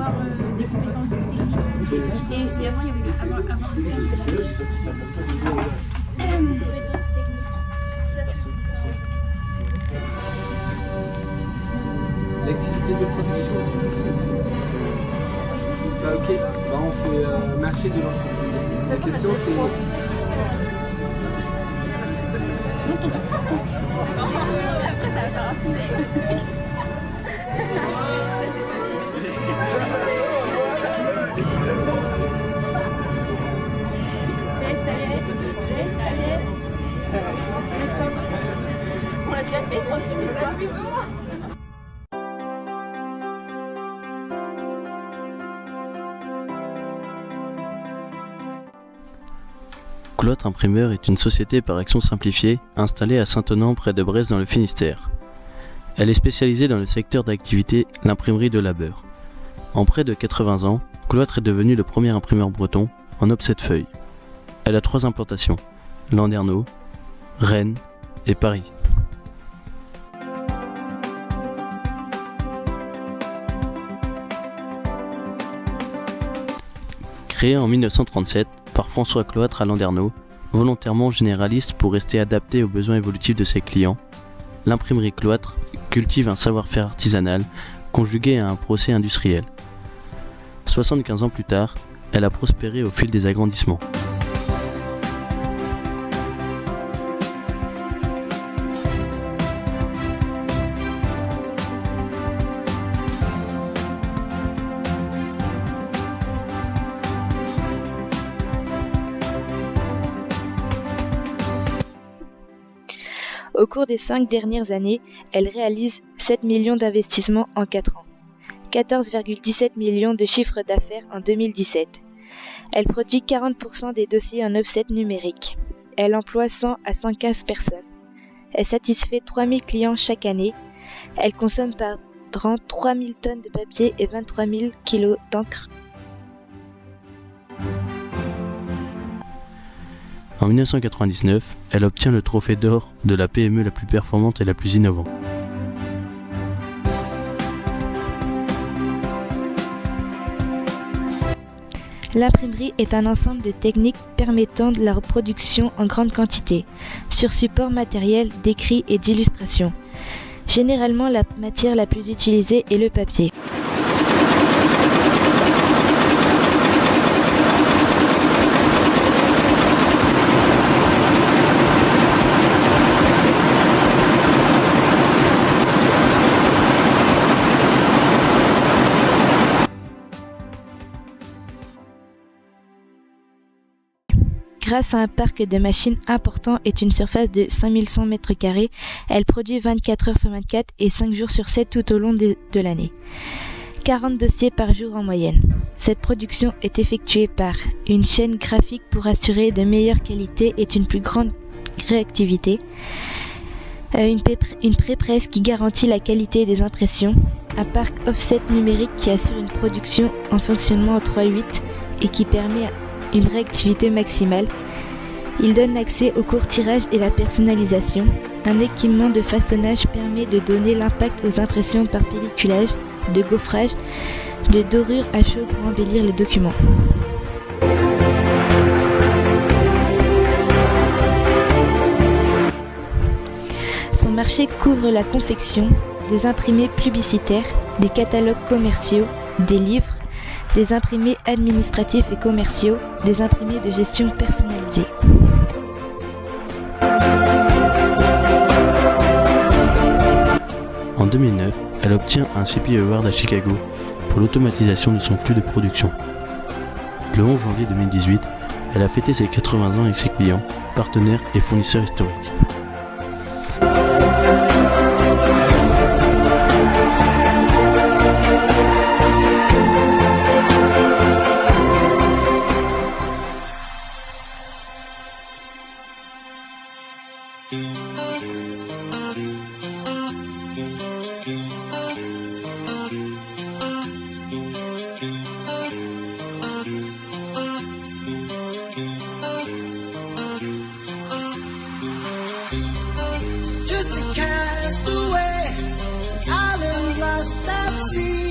avoir des compétences techniques. Et c'est avant, il y avait avoir de ça. Compétences techniques. L'activité de production. Bah ok, bah on fait marché de l'entreprise. La question c'est... Après, ça va faire un fouet. On l'a déjà fait, 3 sur les pattes. Cloître Imprimeur est une société par action simplifiée installée à Saint-Honant près de Brest dans le Finistère. Elle est spécialisée dans le secteur d'activité l'imprimerie de labeur. En près de 80 ans, Cloître est devenu le premier imprimeur breton en offset feuille. Elle a 3 implantations, Landerneau, Rennes et Paris. Créée en 1937 par François Cloître à Landerneau, volontairement généraliste pour rester adapté aux besoins évolutifs de ses clients, l'imprimerie Cloître cultive un savoir-faire artisanal conjugué à un procès industriel. 75 ans plus tard, elle a prospéré au fil des agrandissements. Au cours des 5 dernières années, elle réalise 7 millions d'investissements en 4 ans, 14,17 millions de chiffre d'affaires en 2017. Elle produit 40% des dossiers en offset numérique. Elle emploie 100 à 115 personnes. Elle satisfait 3000 clients chaque année. Elle consomme par an 3000 tonnes de papier et 23 000 kilos d'encre. En 1999, elle obtient le trophée d'or de la PME la plus performante et la plus innovante. L'imprimerie est un ensemble de techniques permettant de la reproduction en grande quantité, sur support matériel d'écrit et d'illustration. Généralement, la matière la plus utilisée est le papier. Grâce à un parc de machines important et une surface de 5100 m², elle produit 24 heures sur 24 et 5 jours sur 7 tout au long de l'année. 40 dossiers par jour en moyenne. Cette production est effectuée par une chaîne graphique pour assurer de meilleures qualités et une plus grande réactivité, une pré-presse qui garantit la qualité des impressions, un parc offset numérique qui assure une production en fonctionnement en 3/8 et qui permet une réactivité maximale. Il donne accès au court tirage et la personnalisation. Un équipement de façonnage permet de donner l'impact aux impressions par pelliculage, de gaufrage, de dorure à chaud pour embellir les documents. Son marché couvre la confection, des imprimés publicitaires, des catalogues commerciaux, des livres, des imprimés administratifs et commerciaux, des imprimés de gestion personnalisés. En 2009, elle obtient un CP Award à Chicago pour l'automatisation de son flux de production. Le 11 janvier 2018, elle a fêté ses 80 ans avec ses clients, partenaires et fournisseurs historiques. Just a cast away, island lost at sea.